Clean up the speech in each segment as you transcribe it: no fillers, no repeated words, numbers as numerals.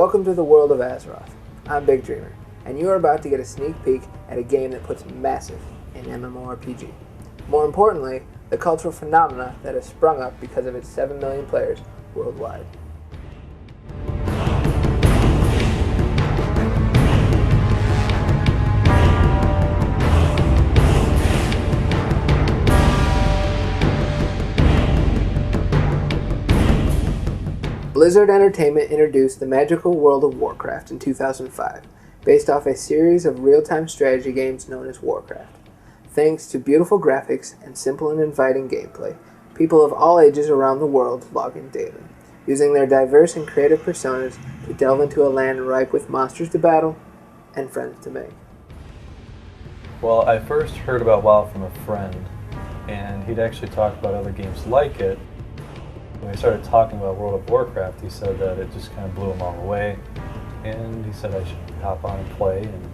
Welcome to the world of Azeroth. I'm Big Dreamer, and you are about to get a sneak peek at a game that puts massive in MMORPG. More importantly, the cultural phenomena that has sprung up because of its 7 million players worldwide. Blizzard Entertainment introduced the magical World of Warcraft in 2005, based off a series of real-time strategy games known as Warcraft. Thanks to beautiful graphics and simple and inviting gameplay, people of all ages around the world log in daily, using their diverse and creative personas to delve into a land ripe with monsters to battle and friends to make. Well, I first heard about WoW from a friend, and he'd actually talked about other games like it. When we started talking about World of Warcraft, he said that it just kind of blew him all away, and he said I should hop on and play, and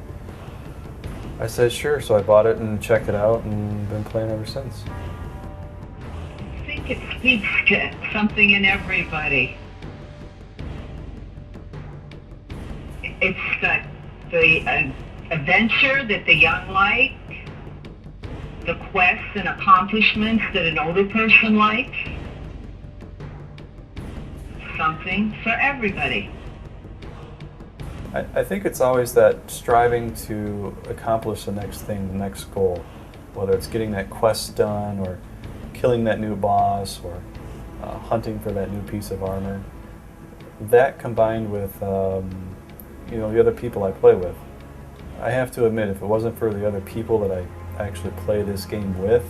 I said sure, so I bought it and checked it out and been playing ever since. I think it speaks to something in everybody. It's the adventure that the young like, the quests and accomplishments that an older person likes. Something for everybody. I think it's always that striving to accomplish the next thing, the next goal, whether it's getting that quest done or killing that new boss or hunting for that new piece of armor. That combined with the other people I play with. I have to admit, if it wasn't for the other people that I actually play this game with,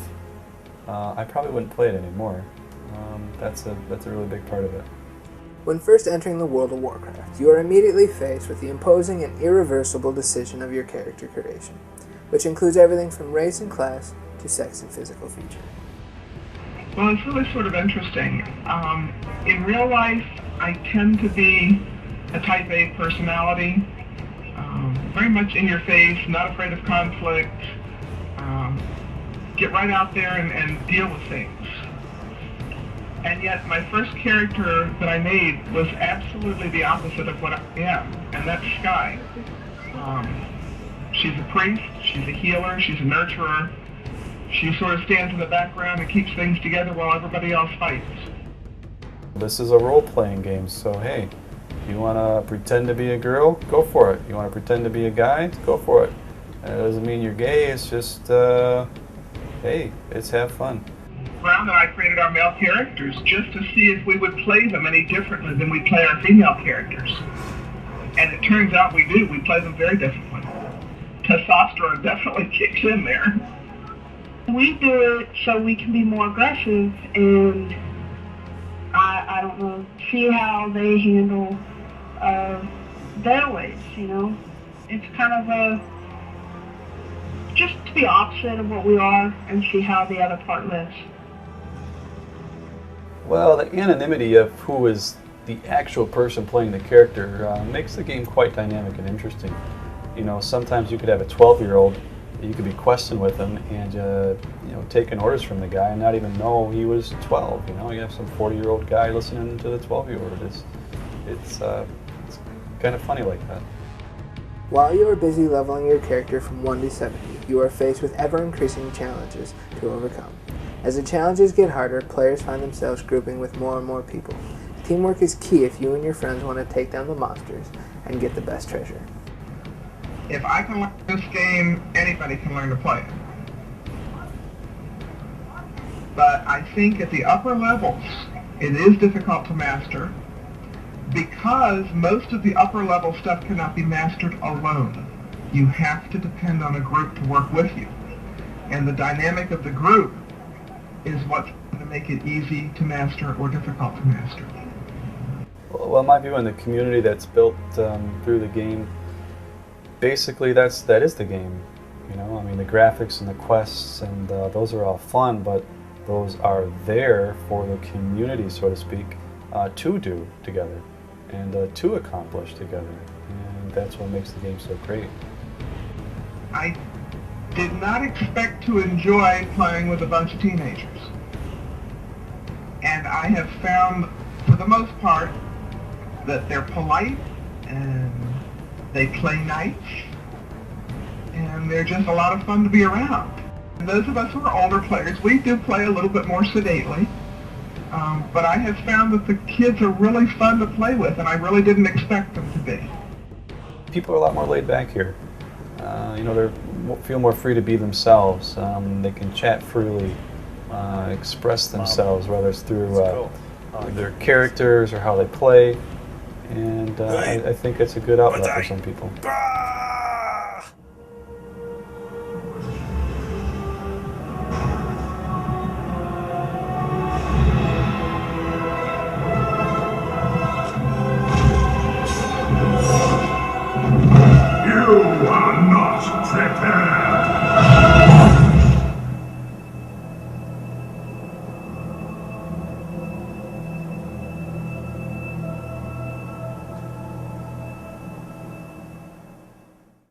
I probably wouldn't play it anymore. That's a really big part of it. When first entering the World of Warcraft, you are immediately faced with the imposing and irreversible decision of your character creation, which includes everything from race and class to sex and physical feature. Well, it's really sort of interesting. In real life, I tend to be a type A personality, very much in your face, not afraid of conflict, get right out there and deal with things. And yet my first character that I made was absolutely the opposite of what I am, and that's Skye. She's a priest, she's a healer, she's a nurturer. She sort of stands in the background and keeps things together while everybody else fights. This is a role-playing game, so hey, you want to pretend to be a girl? Go for it. You want to pretend to be a guy? Go for it. And it doesn't mean you're gay, it's just, hey, it's have fun. Brown and I created our male characters just to see if we would play them any differently than we play our female characters. And it turns out we do. We play them very differently. Testosterone definitely kicks in there. We do it so we can be more aggressive and, I don't know, see how they handle their ways, you know? It's kind of just the opposite of what we are and see how the other part lives. Well, the anonymity of who is the actual person playing the character makes the game quite dynamic and interesting. You know, sometimes you could have a 12-year-old, you could be questing with him and taking orders from the guy and not even know he was 12. You know, you have some 40-year-old guy listening to the 12-year-old. It's kind of funny like that. While you are busy leveling your character from 1 to 70, you are faced with ever-increasing challenges to overcome. As the challenges get harder, players find themselves grouping with more and more people. Teamwork is key if you and your friends want to take down the monsters and get the best treasure. If I can learn this game, anybody can learn to play it. But I think at the upper levels, it is difficult to master because most of the upper level stuff cannot be mastered alone. You have to depend on a group to work with you. And the dynamic of the group is what's going to make it easy to master or difficult to master. Well, my view on the community that's built through the game, basically that is the game. You know, I mean, the graphics and the quests and those are all fun, but those are there for the community, so to speak, to do together and to accomplish together. And that's what makes the game so great. I did not expect to enjoy playing with a bunch of teenagers. And I have found, for the most part, that they're polite and they play nice, and they're just a lot of fun to be around. And those of us who are older players, we do play a little bit more sedately, but I have found that the kids are really fun to play with, and I really didn't expect them to be. People are a lot more laid back here. They feel more free to be themselves. They can chat freely, express themselves, whether it's through their characters or how they play. And I think it's a good outlet for some people. You are not prepared.